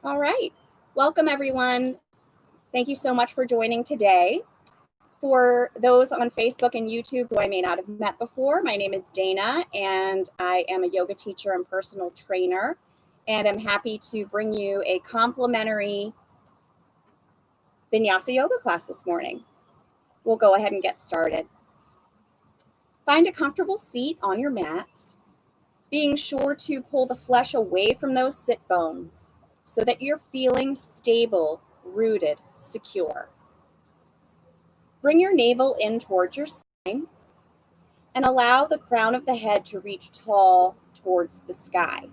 All right. Welcome, everyone. Thank you so much for joining today. For those on Facebook and YouTube who I may not have met before, my name is Dana, and I am a yoga teacher and personal trainer, and I'm happy to bring you a complimentary Vinyasa Yoga class this morning. We'll go ahead and get started. Find a comfortable seat on your mat, being sure to pull the flesh away from those sit bones so that you're feeling stable, rooted, secure. Bring your navel in towards your spine and allow the crown of the head to reach tall towards the sky.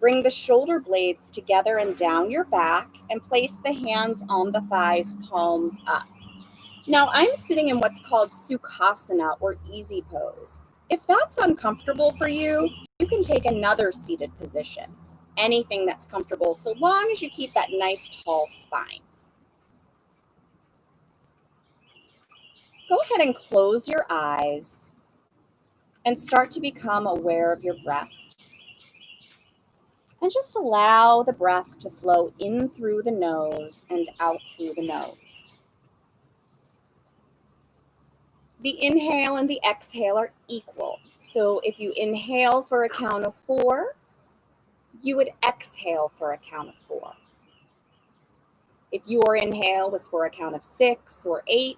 Bring the shoulder blades together and down your back and place the hands on the thighs, palms up. Now I'm sitting in what's called Sukhasana or easy pose. If that's uncomfortable for you, you can take another seated position. Anything that's comfortable, so long as you keep that nice tall spine. Go ahead and close your eyes and start to become aware of your breath. And just allow the breath to flow in through the nose and out through the nose. The inhale and the exhale are equal. So if you inhale for a count of 4, you would exhale for a count of 4. If your inhale was for a count of 6 or 8,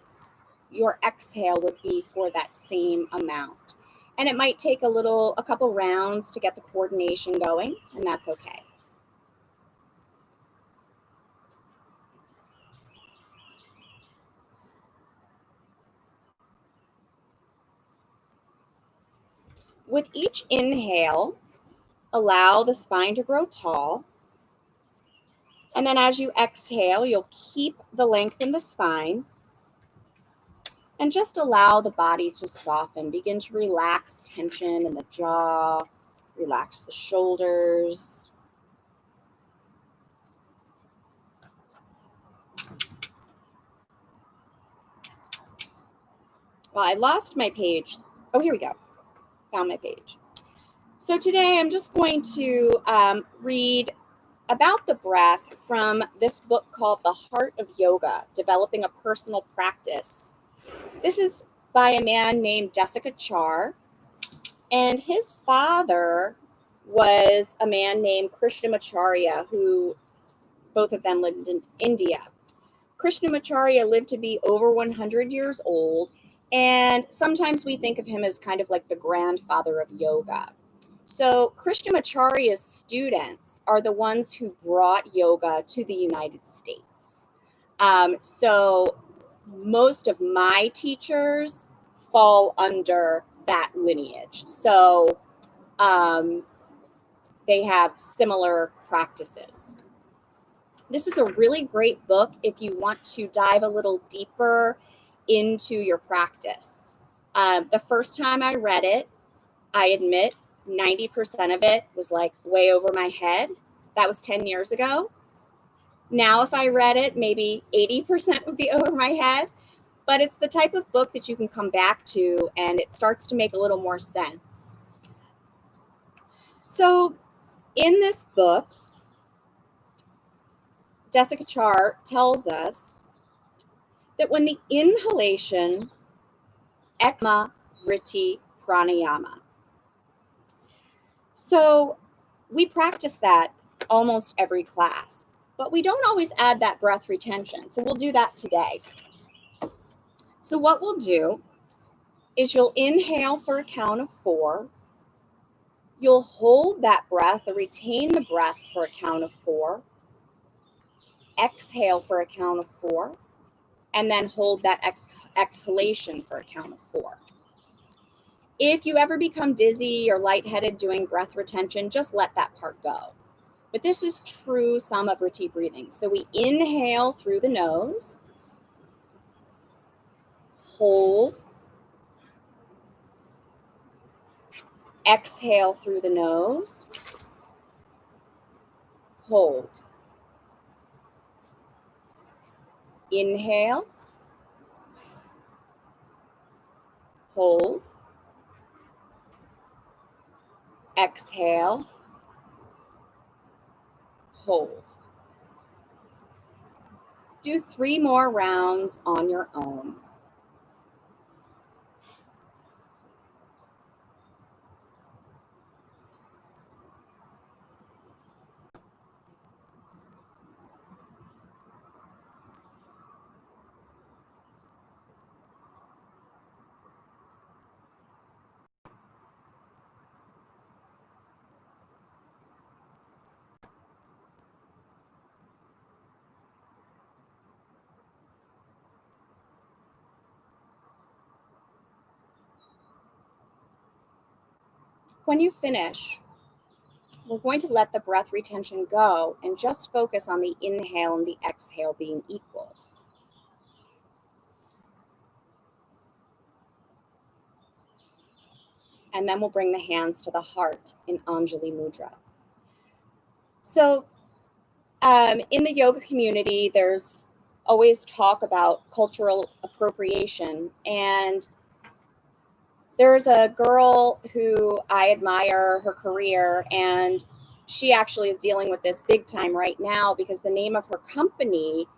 your exhale would be for that same amount. And it might take a couple rounds to get the coordination going, and that's okay. With each inhale, allow the spine to grow tall. And then as you exhale, you'll keep the length in the spine and just allow the body to soften. Begin to relax tension in the jaw, relax the shoulders. Well, I lost my page. Oh, here we go. Found my page. So today I'm just going to read about the breath from this book called The Heart of Yoga, Developing a Personal Practice. This is by a man named Desikachar, and his father was a man named Krishnamacharya, who both of them lived in India. Krishnamacharya lived to be over 100 years old, and sometimes we think of him as kind of like the grandfather of yoga. So Krishnamacharya's students are the ones who brought yoga to the United States. So most of my teachers fall under that lineage. So they have similar practices. This is a really great book if you want to dive a little deeper into your practice. The first time I read it, I admit 90% of it was like way over my head. That was 10 years ago. Now, if I read it, maybe 80% would be over my head, but it's the type of book that you can come back to and it starts to make a little more sense. So in this book, Desikachar tells us that when the inhalation, ekma vritti pranayama. So we practice that almost every class, but we don't always add that breath retention. So we'll do that today. So what we'll do is you'll inhale for a count of 4. You'll hold that breath or retain the breath for a count of 4. Exhale for a count of 4. And then hold that exhalation for a count of 4. If you ever become dizzy or lightheaded doing breath retention, just let that part go. But this is true Samavriti breathing. So we inhale through the nose, hold, exhale through the nose, hold. Inhale, hold, exhale, hold. Do 3 more rounds on your own. When you finish, we're going to let the breath retention go and just focus on the inhale and the exhale being equal. And then we'll bring the hands to the heart in Anjali Mudra. So in the yoga community, there's always talk about cultural appropriation. And there's a girl who I admire her career, and she actually is dealing with this big time right now because the name of her company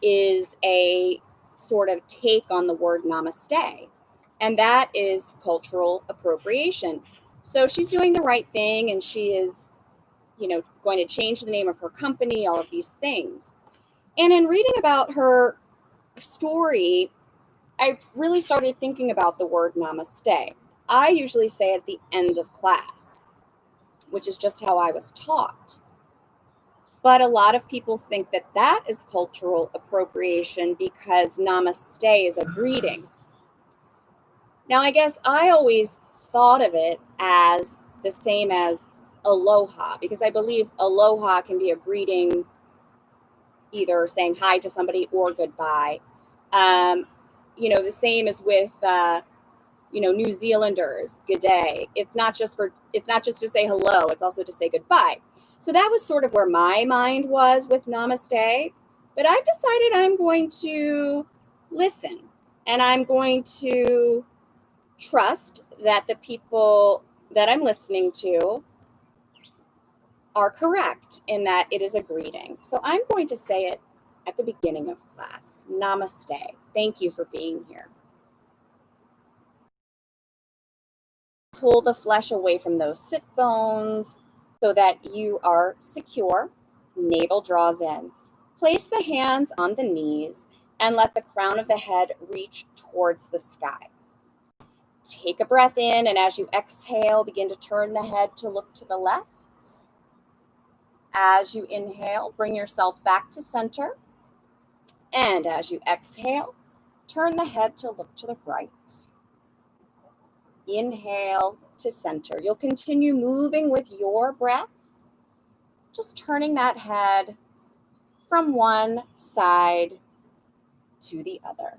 is a sort of take on the word namaste. And that is cultural appropriation. So she's doing the right thing, and she is, going to change the name of her company, all of these things. And in reading about her story, I really started thinking about the word namaste. I usually say at the end of class, which is just how I was taught. But a lot of people think that that is cultural appropriation because namaste is a greeting. Now, I guess I always thought of it as the same as aloha, because I believe aloha can be a greeting, either saying hi to somebody or goodbye. The same as with New Zealanders, good day. It's not just to say hello, it's also to say goodbye. So that was sort of where my mind was with namaste. But I've decided I'm going to listen, and I'm going to trust that the people that I'm listening to are correct in that it is a greeting. So I'm going to say it at the beginning of class. Namaste. Thank you for being here. Pull the flesh away from those sit bones so that you are secure. Navel draws in. Place the hands on the knees and let the crown of the head reach towards the sky. Take a breath in, and as you exhale, begin to turn the head to look to the left. As you inhale, bring yourself back to center. And as you exhale, turn the head to look to the right. Inhale to center. You'll continue moving with your breath, just turning that head from one side to the other.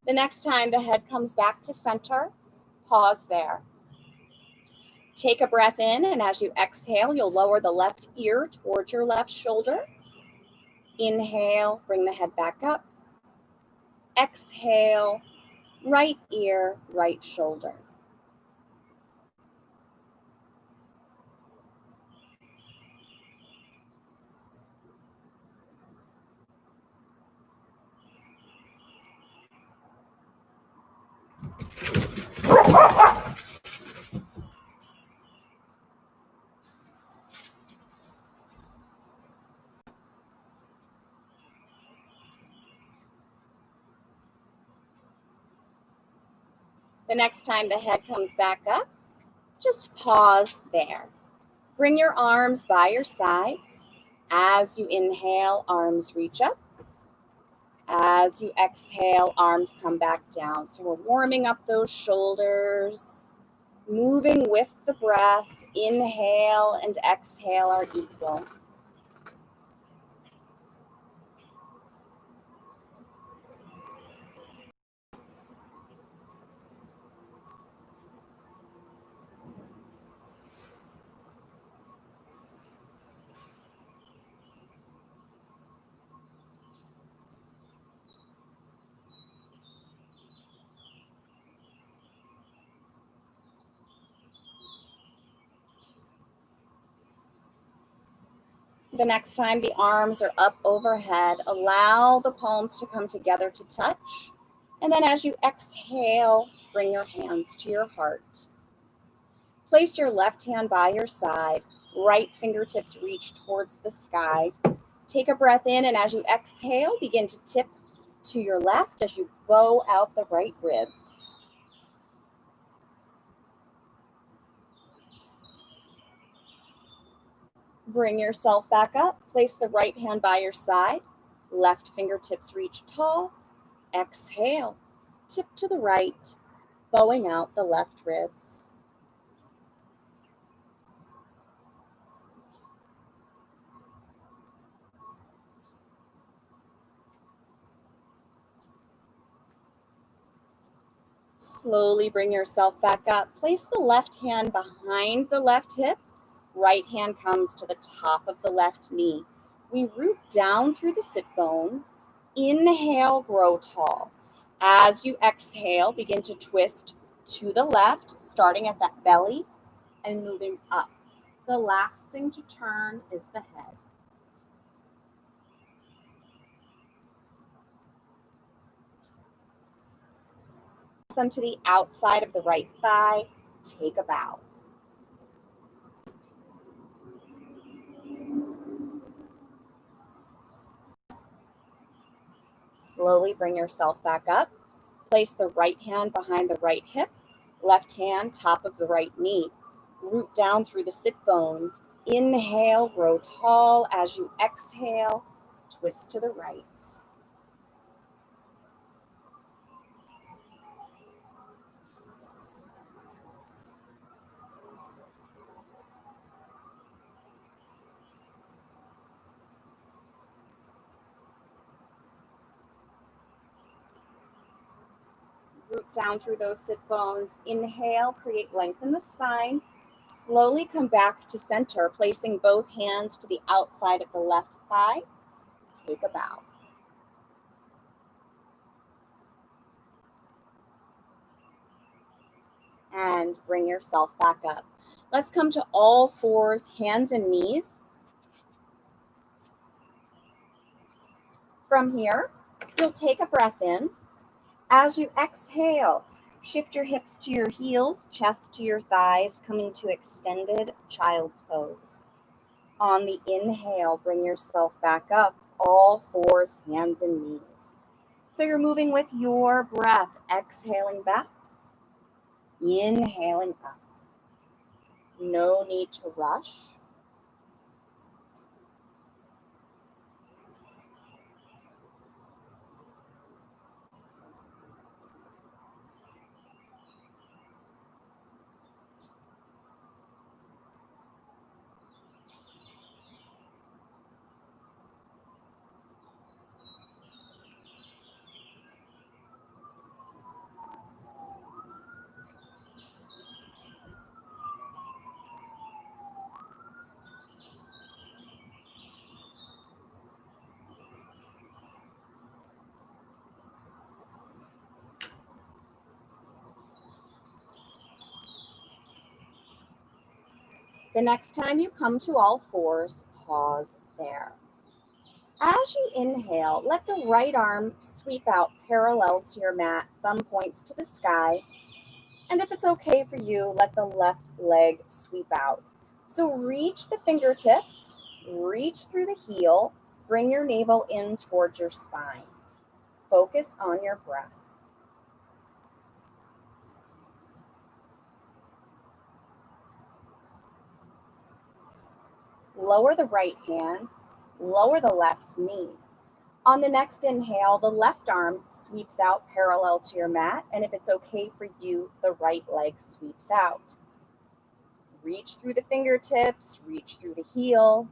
The next time the head comes back to center, pause there. Take a breath in, and as you exhale, you'll lower the left ear towards your left shoulder. Inhale, bring the head back up. Exhale, right ear, right shoulder. The next time the head comes back up, just pause there. Bring your arms by your sides. As you inhale, arms reach up. As you exhale, arms come back down. So we're warming up those shoulders, moving with the breath Inhale and exhale are equal. The next time the arms are up overhead, allow the palms to come together to touch. And then as you exhale, bring your hands to your heart. Place your left hand by your side. Right fingertips reach towards the sky. Take a breath in, and as you exhale, begin to tip to your left as you bow out the right ribs. Bring yourself back up. Place the right hand by your side. Left fingertips reach tall. Exhale. Tip to the right, bowing out the left ribs. Slowly bring yourself back up. Place the left hand behind the left hip. Right hand comes to the top of the left knee. We root down through the sit bones. Inhale, grow tall. As you exhale, begin to twist to the left, starting at that belly and moving up. The last thing to turn is the head. Them to the outside of the right thigh. Take a bow. Slowly bring yourself back up. Place the right hand behind the right hip, left hand top of the right knee. Root down through the sit bones. Inhale, grow tall. As you exhale, twist to the right. Root down through those sit bones. Inhale, create length in the spine. Slowly come back to center, placing both hands to the outside of the left thigh. Take a bow. And bring yourself back up. Let's come to all fours, hands and knees. From here, you'll take a breath in. As you exhale, shift your hips to your heels, chest to your thighs, coming to extended child's pose. On the inhale, bring yourself back up, all fours, hands and knees. So you're moving with your breath, exhaling back, inhaling up. No need to rush. The next time you come to all fours, pause there. As you inhale, let the right arm sweep out parallel to your mat, thumb points to the sky. And if it's okay for you, let the left leg sweep out. So reach the fingertips, reach through the heel, bring your navel in towards your spine. Focus on your breath. Lower the right hand, lower the left knee. On the next inhale, the left arm sweeps out parallel to your mat, and if it's okay for you, the right leg sweeps out. Reach through the fingertips, reach through the heel,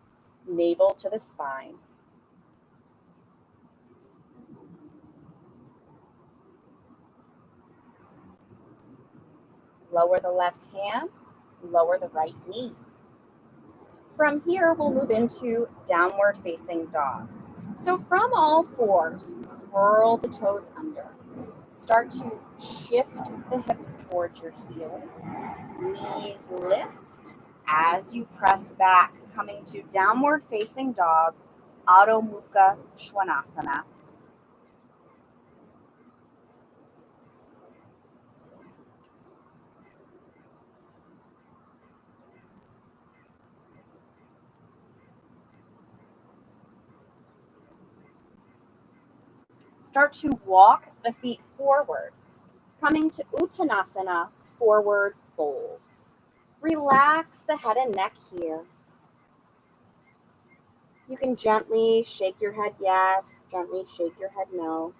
navel to the spine. Lower the left hand, lower the right knee. From here, we'll move into downward facing dog. So from all fours, curl the toes under. Start to shift the hips towards your heels. Knees lift as you press back, coming to downward facing dog, Adho Mukha Svanasana. Start to walk the feet forward, coming to Uttanasana, forward fold. Relax the head and neck here. You can gently shake your head yes, gently shake your head no.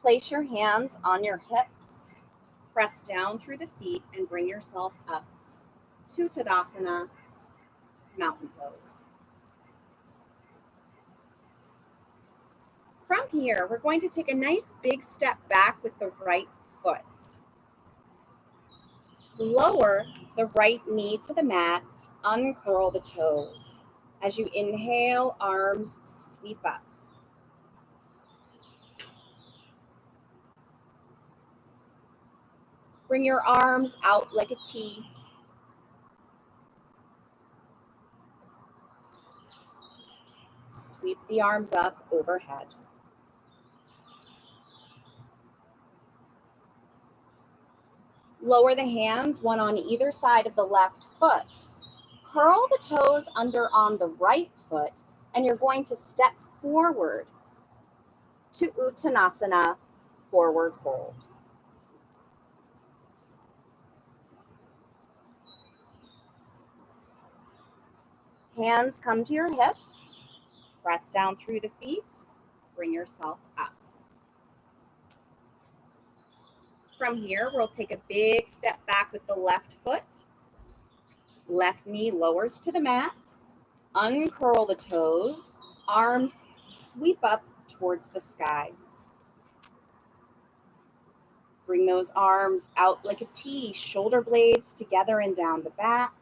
Place your hands on your hips. Press down through the feet and bring yourself up to Tadasana, mountain pose. From here, we're going to take a nice big step back with the right foot. Lower the right knee to the mat, uncurl the toes. As you inhale, arms sweep up. Bring your arms out like a T. Sweep the arms up overhead. Lower the hands, one on either side of the left foot. Curl the toes under on the right foot, and you're going to step forward to Uttanasana, forward fold. Hands come to your hips. Press down through the feet. Bring yourself up. From here, we'll take a big step back with the left foot. Left knee lowers to the mat. Uncurl the toes. Arms sweep up towards the sky. Bring those arms out like a T, shoulder blades together and down the back.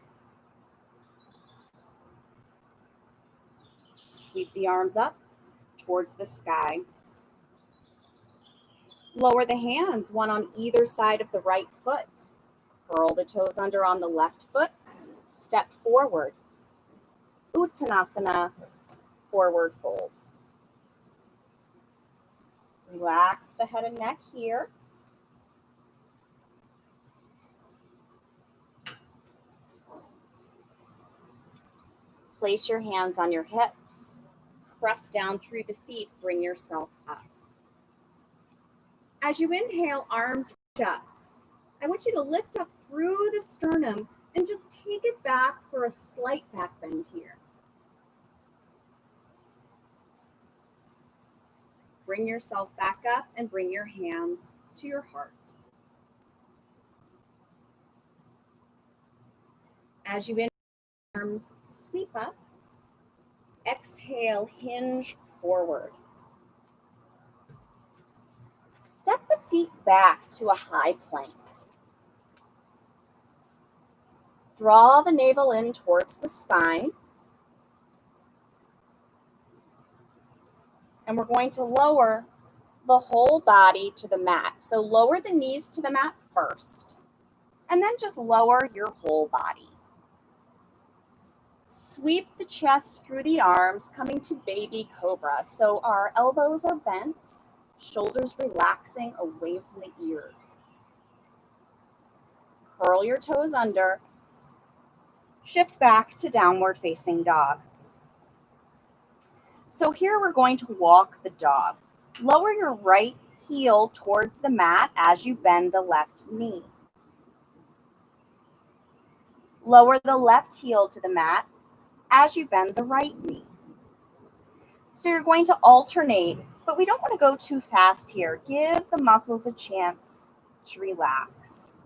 Sweep the arms up towards the sky. Lower the hands, one on either side of the right foot. Curl the toes under on the left foot. Step forward. Uttanasana, forward fold. Relax the head and neck here. Place your hands on your hips. Press down through the feet. Bring yourself up. As you inhale, arms reach up. I want you to lift up through the sternum and just take it back for a slight back bend here. Bring yourself back up and bring your hands to your heart. As you inhale, arms sweep up. Exhale, hinge forward. Step the feet back to a high plank. Draw the navel in towards the spine. And we're going to lower the whole body to the mat. So lower the knees to the mat first, and then just lower your whole body. Sweep the chest through the arms, coming to baby cobra. So our elbows are bent, shoulders relaxing away from the ears. Curl your toes under. Shift back to downward facing dog. So here we're going to walk the dog. Lower your right heel towards the mat as you bend the left knee. Lower the left heel to the mat as you bend the right knee. So you're going to alternate, but we don't want to go too fast here. Give the muscles a chance to relax.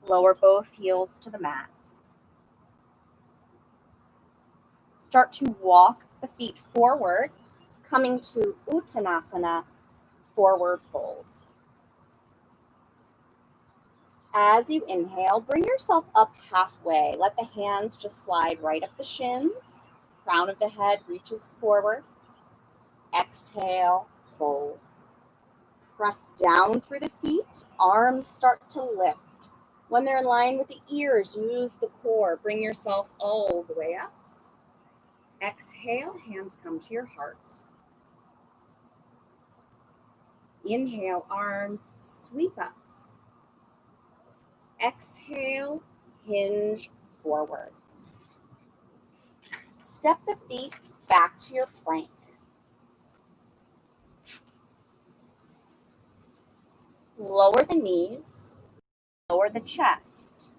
Lower both heels to the mat. Start to walk the feet forward, coming to Uttanasana, forward fold. As you inhale, bring yourself up halfway. Let the hands just slide right up the shins. Crown of the head reaches forward. Exhale, fold. Press down through the feet. Arms start to lift. When they're in line with the ears, use the core. Bring yourself all the way up. Exhale, hands come to your heart. Inhale, arms sweep up. Exhale, hinge forward. Step the feet back to your plank. Lower the knees, lower the chest.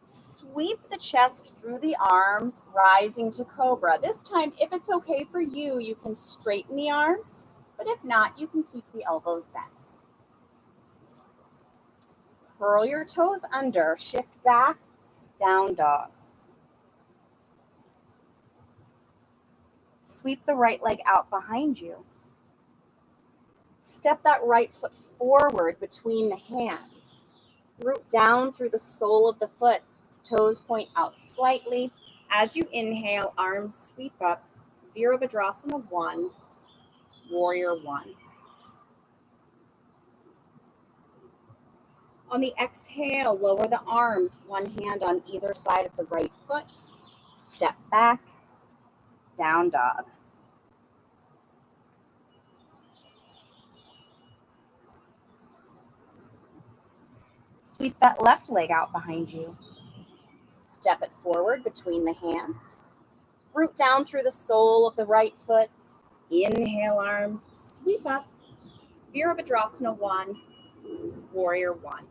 Sweep the chest through the arms, rising to cobra. This time, if it's okay for you, you can straighten the arms, but if not, you can keep the elbows bent. Curl your toes under, shift back, down dog. Sweep the right leg out behind you. Step that right foot forward between the hands. Root down through the sole of the foot. Toes point out slightly. As you inhale, arms sweep up. Virabhadrasana 1, Warrior 1. On the exhale, lower the arms, one hand on either side of the right foot. Step back, down dog. Sweep that left leg out behind you. Step it forward between the hands. Root down through the sole of the right foot. Inhale, arms sweep up. Virabhadrasana 1, Warrior 1.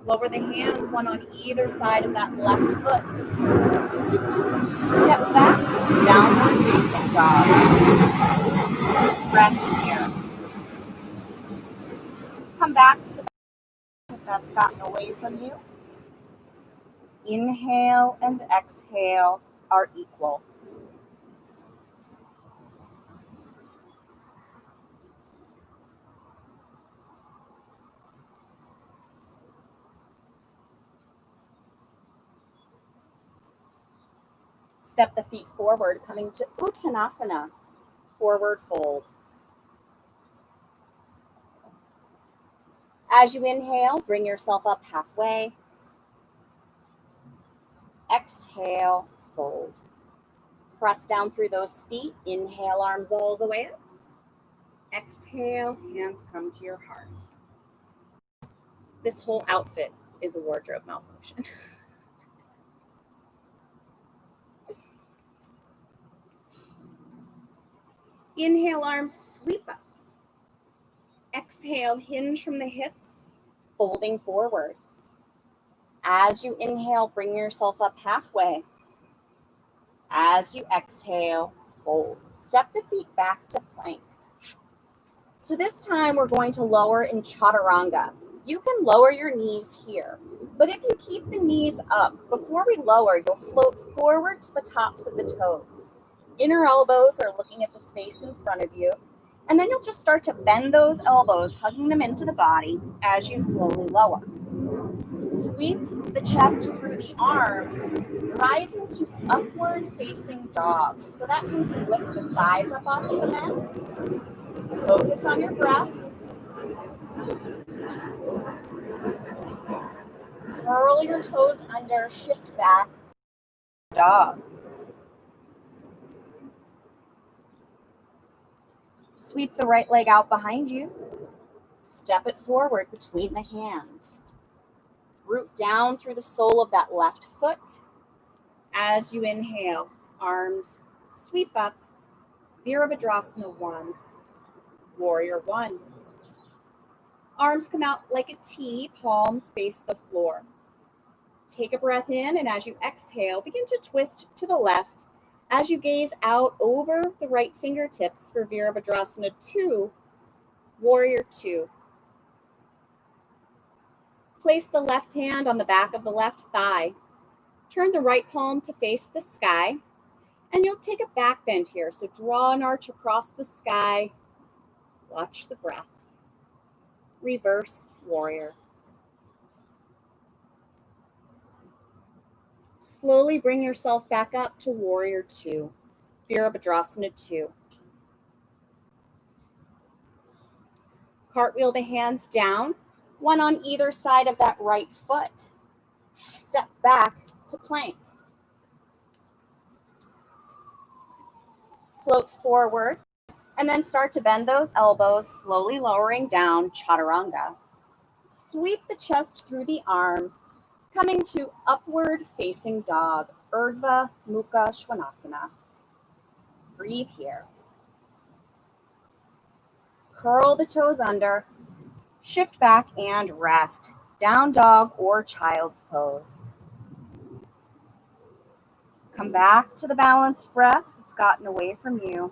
Lower the hands, one on either side of that left foot. Step back to downward facing dog. Rest here. Come back to the back if that's gotten away from you. Inhale and exhale are equal. Step the feet forward, coming to Uttanasana, forward fold. As you inhale, bring yourself up halfway. Exhale, fold. Press down through those feet. Inhale, arms all the way up. Exhale, hands come to your heart. This whole outfit is a wardrobe malfunction. Inhale, arms sweep up. Exhale, hinge from the hips, folding forward. As you inhale, bring yourself up halfway. As you exhale, fold. Step the feet back to plank. So this time we're going to lower in chaturanga. You can lower your knees here, but if you keep the knees up, before we lower, you'll float forward to the tops of the toes. Inner elbows are looking at the space in front of you, and then you'll just start to bend those elbows, hugging them into the body as you slowly lower. Sweep the chest through the arms, rising to upward facing dog. So that means we lift the thighs up off of the mat. Focus on your breath. Curl your toes under, shift back, dog. Sweep the right leg out behind you. Step it forward between the hands. Root down through the sole of that left foot. As you inhale, arms sweep up. Virabhadrasana 1, Warrior 1. Arms come out like a T, palms face the floor. Take a breath in, and as you exhale, begin to twist to the left as you gaze out over the right fingertips for Virabhadrasana 2, Warrior 2. Place the left hand on the back of the left thigh. Turn the right palm to face the sky, and you'll take a back bend here. So draw an arch across the sky. Watch the breath. Reverse warrior. Slowly bring yourself back up to Warrior 2, Virabhadrasana 2. Cartwheel the hands down, one on either side of that right foot. Step back to plank. Float forward, and then start to bend those elbows, slowly lowering down, chaturanga. Sweep the chest through the arms, coming to upward facing dog, Urdhva Mukha Svanasana. Breathe here. Curl the toes under, shift back and rest. Down dog or child's pose. Come back to the balanced breath that's gotten away from you.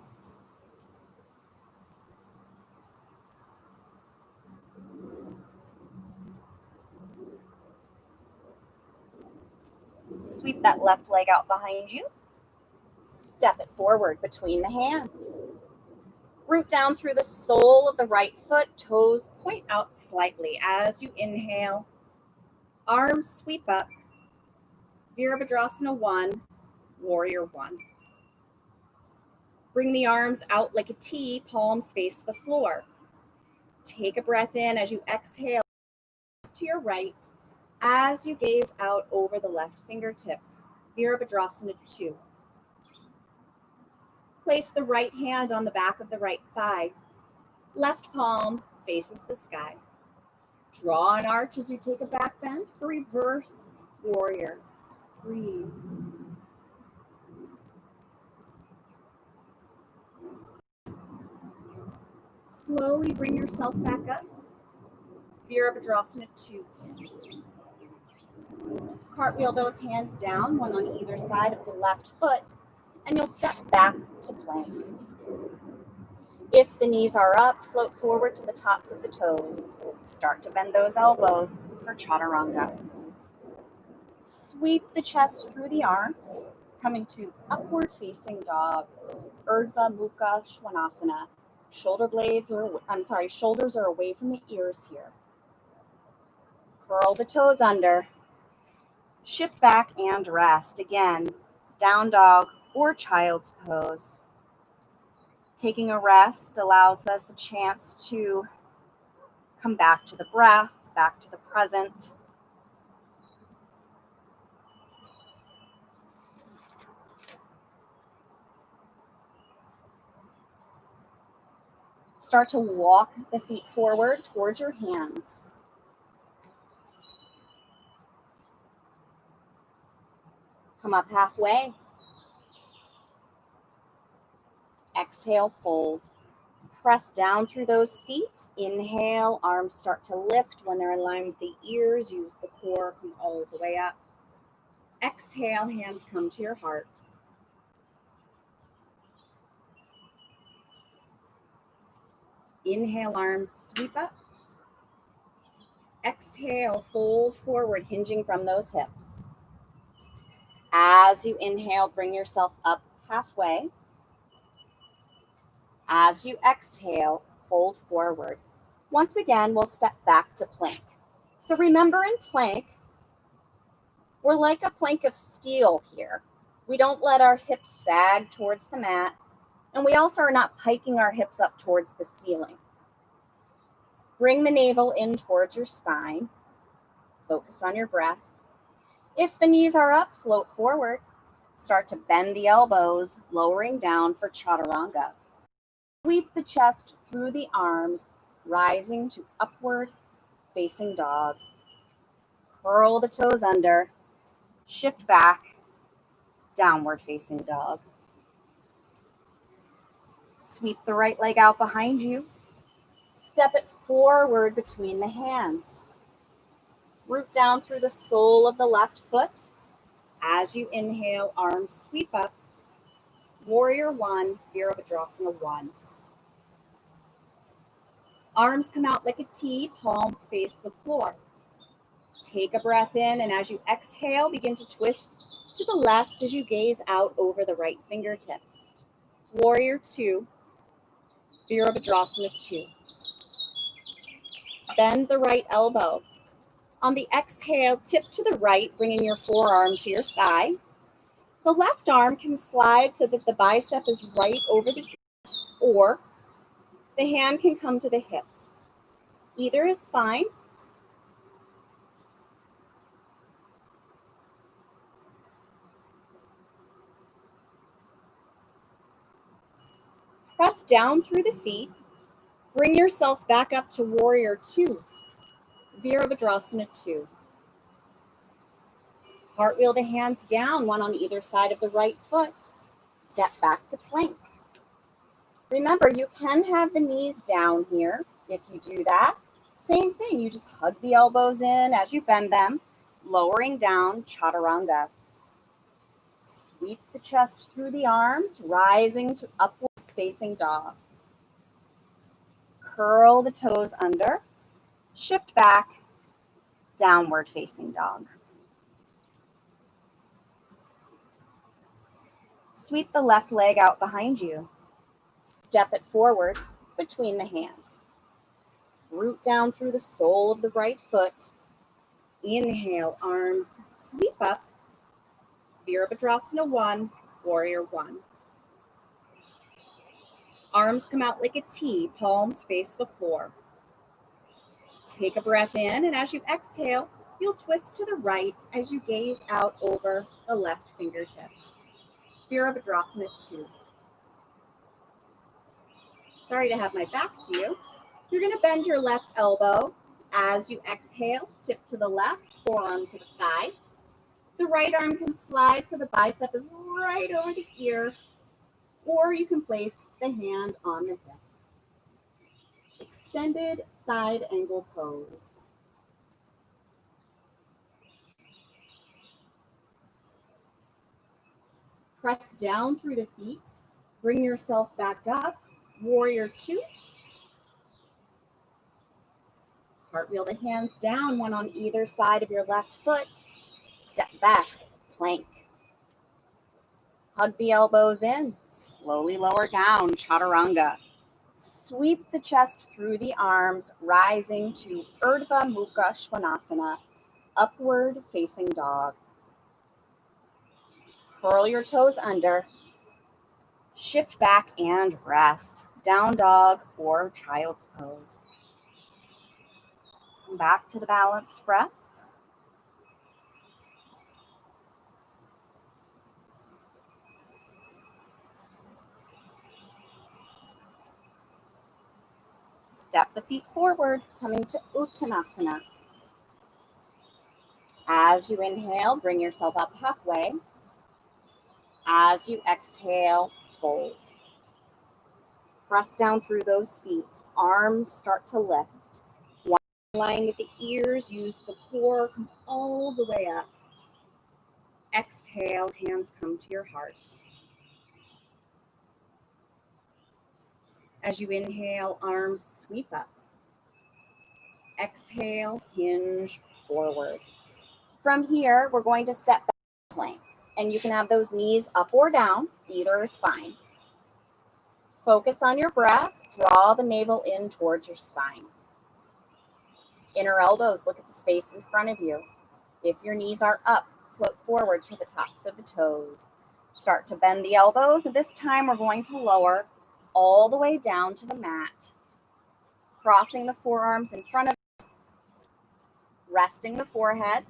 Sweep that left leg out behind you. Step it forward between the hands. Root down through the sole of the right foot. Toes point out slightly as you inhale. Arms sweep up. Virabhadrasana 1, Warrior 1. Bring the arms out like a T, palms face the floor. Take a breath in as you exhale to your right as you gaze out over the left fingertips. Virabhadrasana 2. Place the right hand on the back of the right thigh. Left palm faces the sky. Draw an arch as you take a back bend for reverse warrior. Breathe. Slowly bring yourself back up. Virabhadrasana 2. Cartwheel those hands down, one on either side of the left foot, and you'll step back to plank. If the knees are up, float forward to the tops of the toes. Start to bend those elbows for chaturanga. Sweep the chest through the arms, coming to upward facing dog, Urdhva Mukha Svanasana. Shoulders are away from the ears here. Curl the toes under. Shift back and rest. Again, down dog or child's pose. Taking a rest allows us a chance to come back to the breath, back to the present. Start to walk the feet forward towards your hands. Come up halfway. Exhale, fold. Press down through those feet. Inhale, arms start to lift when they're in line with the ears. Use the core, come all the way up. Exhale, hands come to your heart. Inhale, arms sweep up. Exhale, fold forward, hinging from those hips. As you inhale, bring yourself up halfway. As you exhale, fold forward. Once again, we'll step back to plank. So remember, in plank, we're like a plank of steel here. We don't let our hips sag towards the mat, and we also are not piking our hips up towards the ceiling. Bring the navel in towards your spine. Focus on your breath. If the knees are up, float forward. Start to bend the elbows, lowering down for chaturanga. Sweep the chest through the arms, rising to upward facing dog. Curl the toes under, shift back, downward facing dog. Sweep the right leg out behind you. Step it forward between the hands. Root down through the sole of the left foot. As you inhale, arms sweep up. Warrior One, Virabhadrasana 1. Arms come out like a T, palms face the floor. Take a breath in, and as you exhale, begin to twist to the left as you gaze out over the right fingertips. Warrior 2, Virabhadrasana 2. Bend the right elbow. On the exhale, tip to the right, bringing your forearm to your thigh. The left arm can slide so that the bicep is right over the ear, or the hand can come to the hip. Either is fine. Press down through the feet. Bring yourself back up to Warrior 2, Virabhadrasana 2. Cartwheel the hands down, one on either side of the right foot. Step back to plank. Remember, you can have the knees down here. If you do that, same thing. You just hug the elbows in as you bend them, lowering down, chaturanga. Sweep the chest through the arms, rising to upward facing dog. Curl the toes under, shift back, downward facing dog. Sweep the left leg out behind you. Step it forward between the hands. Root down through the sole of the right foot. Inhale, arms sweep up. Virabhadrasana 1, Warrior 1. Arms come out like a T, palms face the floor. Take a breath in, and as you exhale, you'll twist to the right as you gaze out over the left fingertips. Virabhadrasana 2. Sorry to have my back to you. You're going to bend your left elbow. As you exhale, tip to the left, forearm to the thigh. The right arm can slide so the bicep is right over the ear, or you can place the hand on the hip. Extended side angle pose. Press down through the feet. Bring yourself back up. Warrior 2. Cartwheel the hands down, one on either side of your left foot. Step back, plank. Hug the elbows in. Slowly lower down, chaturanga. Sweep the chest through the arms, rising to Urdhva Mukha Svanasana, upward facing dog. Curl your toes under. Shift back and rest. Down dog or child's pose. Come back to the balanced breath. Step the feet forward, coming to Uttanasana. As you inhale, bring yourself up halfway. As you exhale, fold. Press down through those feet. Arms start to lift. One line with the ears, use the core, come all the way up. Exhale, hands come to your heart. As you inhale, arms sweep up. Exhale, hinge forward. From here, we're going to step back to plank. And you can have those knees up or down. Either is fine. Focus on your breath. Draw the navel in towards your spine. Inner elbows, look at the space in front of you. If your knees are up, float forward to the tops of the toes. Start to bend the elbows. And this time we're going to lower all the way down to the mat. Crossing the forearms in front of us. Resting the forehead.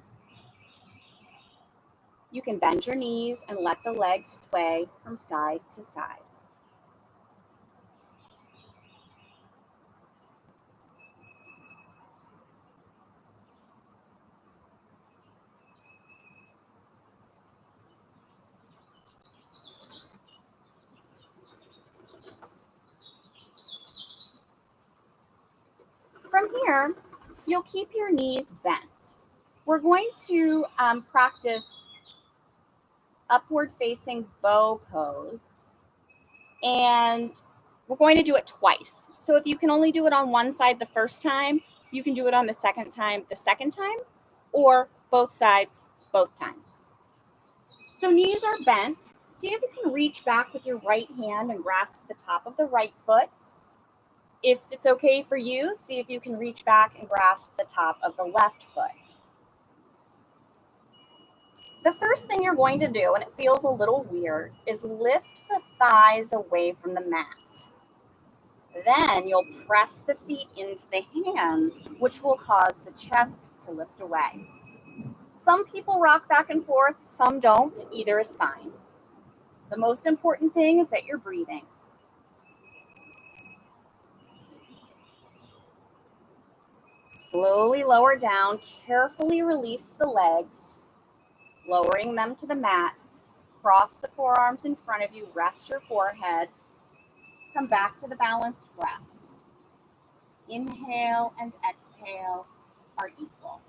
You can bend your knees and let the legs sway from side to side. from here, you'll keep your knees bent. We're going to practice upward facing bow pose, and we're going to do it twice. So if you can only do it on one side the first time, you can do it on the second time, or both sides, both times. So knees are bent. See if you can reach back with your right hand and grasp the top of the right foot. If it's okay for you, see if you can reach back and grasp the top of the left foot. The first thing you're going to do, and it feels a little weird, is lift the thighs away from the mat. Then you'll press the feet into the hands, which will cause the chest to lift away. Some people rock back and forth, some don't. Either is fine. The most important thing is that you're breathing. Slowly lower down, carefully release the legs, lowering them to the mat. Cross the forearms in front of you, rest your forehead. Come back to the balanced breath. Inhale and exhale are equal.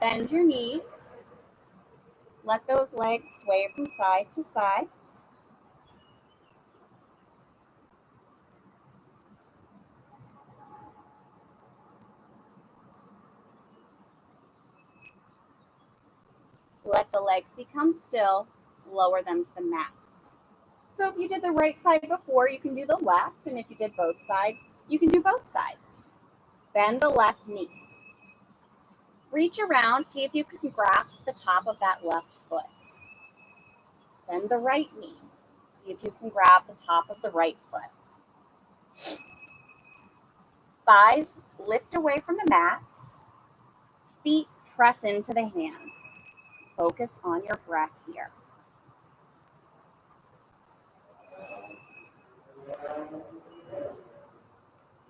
Bend your knees. Let those legs sway from side to side. Let the legs become still. Lower them to the mat. So if you did the right side before, you can do the left. And if you did both sides, you can do both sides. Bend the left knee. Reach around, see if you can grasp the top of that left foot. Bend the right knee. See if you can grab the top of the right foot. Thighs lift away from the mat. Feet press into the hands. Focus on your breath here.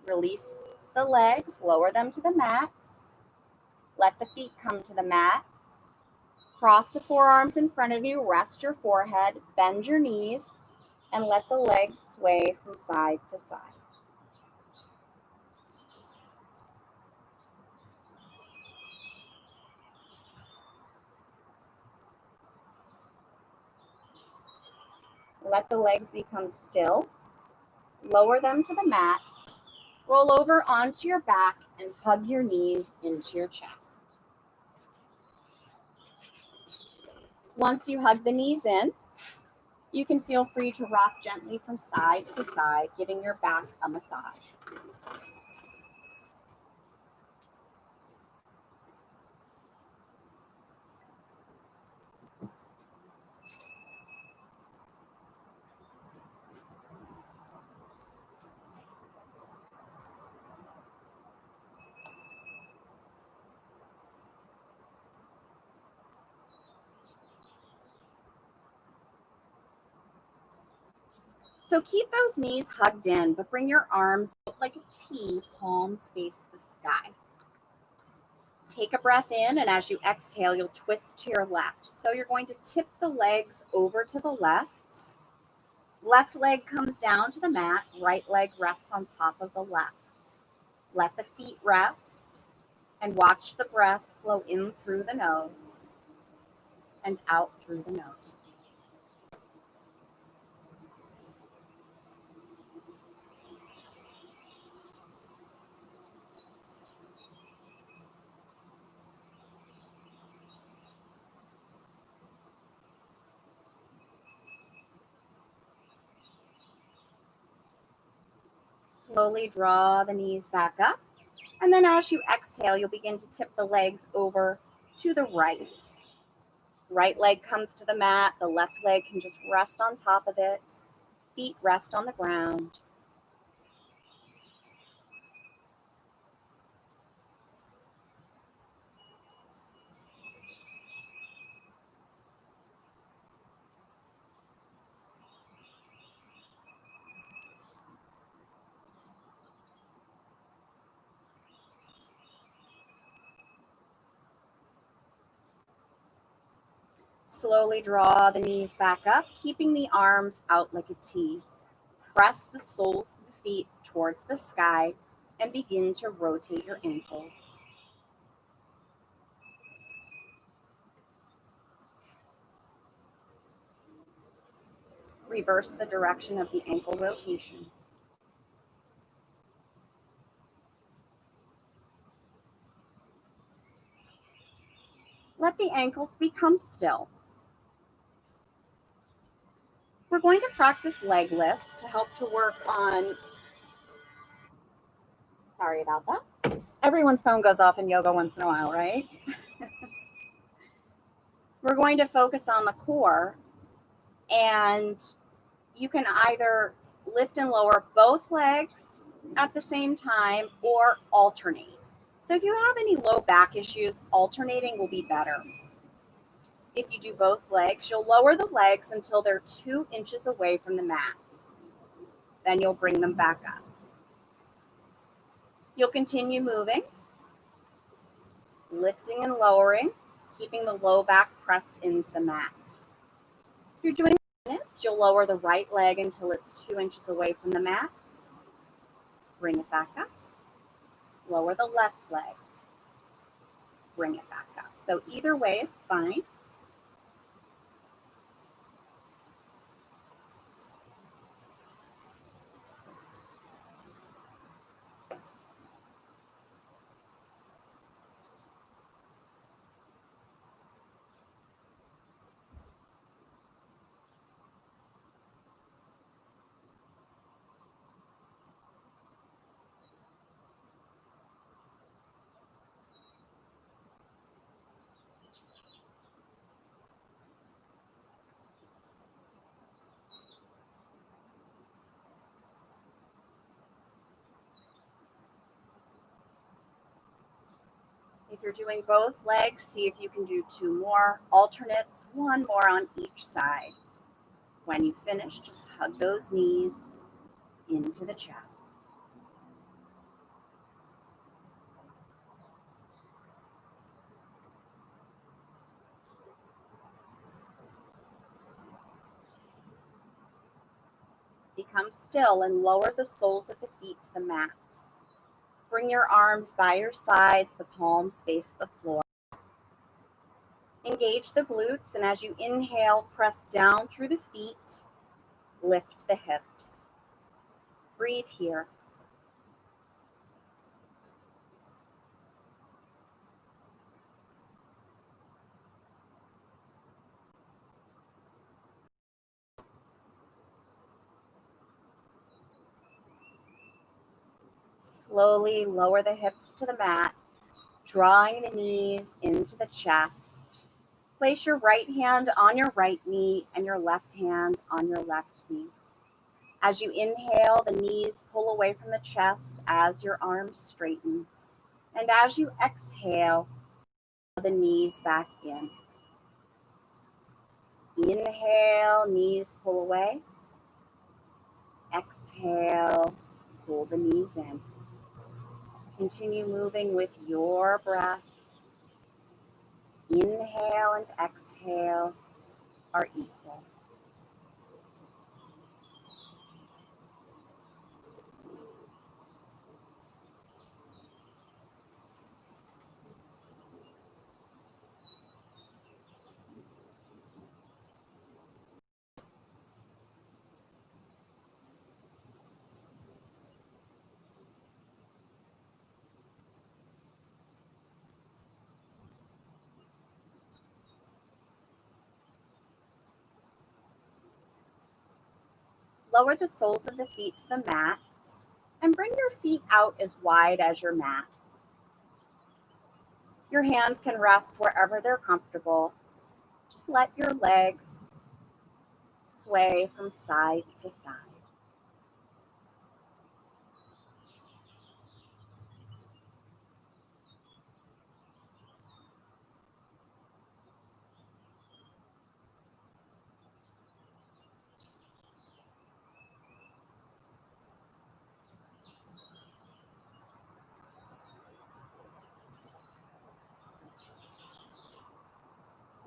Release the legs, lower them to the mat. Let the feet come to the mat. Cross the forearms in front of you, rest your forehead, bend your knees, and let the legs sway from side to side. Let the legs become still. Lower them to the mat. Roll over onto your back and hug your knees into your chest. Once you hug the knees in, you can feel free to rock gently from side to side, giving your back a massage. So keep those knees hugged in, but bring your arms like a T, palms face the sky. Take a breath in, and as you exhale, you'll twist to your left. So you're going to tip the legs over to the left. Left leg comes down to the mat, right leg rests on top of the left. Let the feet rest and watch the breath flow in through the nose and out through the nose. Slowly draw the knees back up. And then as you exhale, you'll begin to tip the legs over to the right. Right leg comes to the mat. The left leg can just rest on top of it. Feet rest on the ground. Slowly draw the knees back up, keeping the arms out like a T. Press the soles of the feet towards the sky and begin to rotate your ankles. Reverse the direction of the ankle rotation. Let the ankles become still. We're going to practice leg lifts to help to work on, sorry about that. Everyone's phone goes off in yoga once in a while, right? We're going to focus on the core, and you can either lift and lower both legs at the same time or alternate. So if you have any low back issues, alternating will be better. If you do both legs, you'll lower the legs until they're 2 inches away from the mat. Then you'll bring them back up. You'll continue moving, lifting and lowering, keeping the low back pressed into the mat. If you're doing minutes, you'll lower the right leg until it's 2 inches away from the mat. Bring it back up. Lower the left leg. Bring it back up. So either way is fine. If you're doing both legs, see if you can do 2 more alternates, 1 more on each side. When you finish, just hug those knees into the chest. Become still and lower the soles of the feet to the mat. Bring your arms by your sides, the palms face the floor. Engage the glutes, and as you inhale, press down through the feet, lift the hips. Breathe here. Slowly lower the hips to the mat, drawing the knees into the chest. Place your right hand on your right knee and your left hand on your left knee. As you inhale, the knees pull away from the chest as your arms straighten. And as you exhale, the knees back in. Inhale, knees pull away. Exhale, pull the knees in. Continue moving with your breath. Inhale and exhale are equal. Lower the soles of the feet to the mat and bring your feet out as wide as your mat. Your hands can rest wherever they're comfortable. Just let your legs sway from side to side.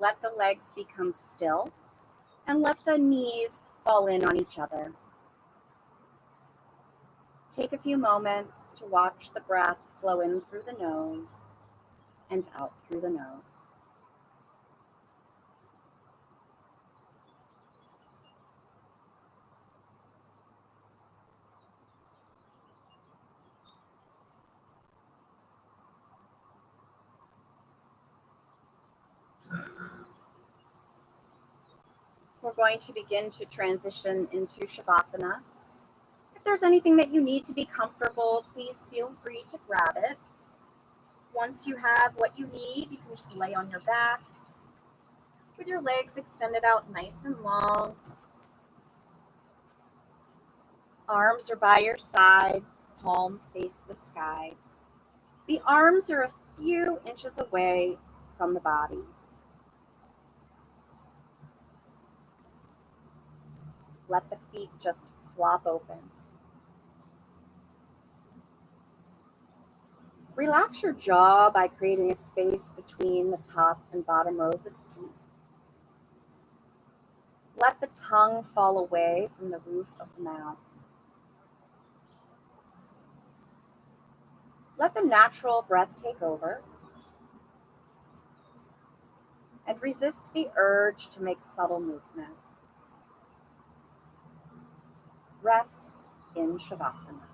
Let the legs become still and let the knees fall in on each other. Take a few moments to watch the breath flow in through the nose and out through the nose. We're going to begin to transition into Shavasana. If there's anything that you need to be comfortable, please feel free to grab it. Once you have what you need, you can just lay on your back with your legs extended out nice and long. Arms are by your sides, palms face the sky. The arms are a few inches away from the body. Let the feet just flop open. Relax your jaw by creating a space between the top and bottom rows of teeth. Let the tongue fall away from the roof of the mouth. Let the natural breath take over and resist the urge to make subtle movements. Rest in Shavasana.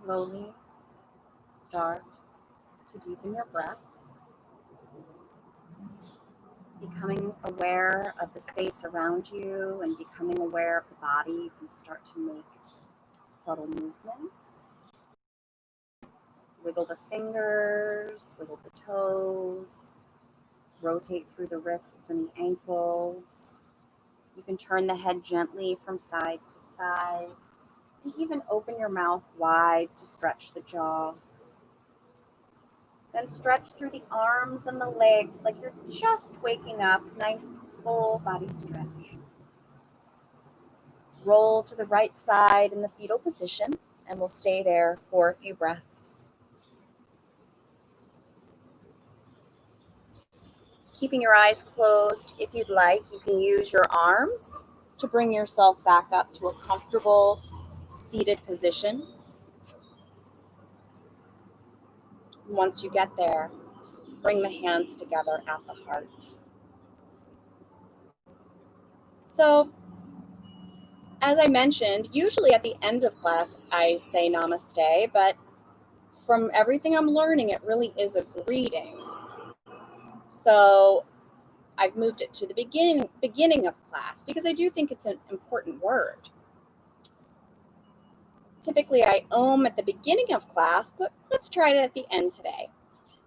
Slowly start to deepen your breath, becoming aware of the space around you and becoming aware of the body. You can start to make subtle movements. Wiggle the fingers, wiggle the toes, rotate through the wrists and the ankles. You can turn the head gently from side to side and even open your mouth wide to stretch the jaw. Then stretch through the arms and the legs like you're just waking up. Nice full body stretch. Roll to the right side in the fetal position, and we'll stay there for a few breaths. Keeping your eyes closed, if you'd like, you can use your arms to bring yourself back up to a comfortable seated position. Once you get there, bring the hands together at the heart. So, as I mentioned, usually at the end of class, I say namaste, but from everything I'm learning, it really is a greeting. So I've moved it to the beginning of class because I do think it's an important word. Typically, I om at the beginning of class, but let's try it at the end today.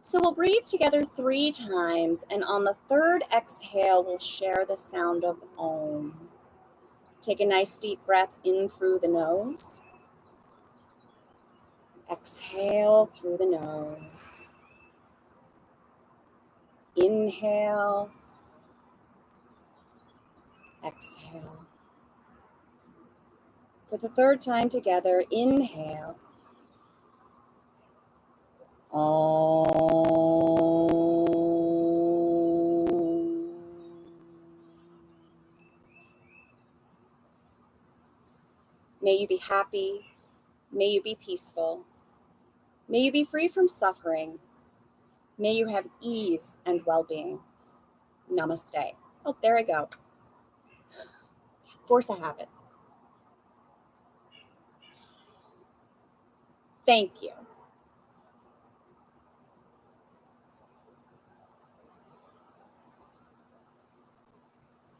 So we'll breathe together 3 times, and on the third exhale, we'll share the sound of om. Take a nice deep breath in through the nose. Exhale through the nose. Inhale. Exhale. For the third time together, inhale. Om. May you be happy. May you be peaceful. May you be free from suffering. May you have ease and well-being. Namaste. Oh, there I go. Force a habit. Thank you.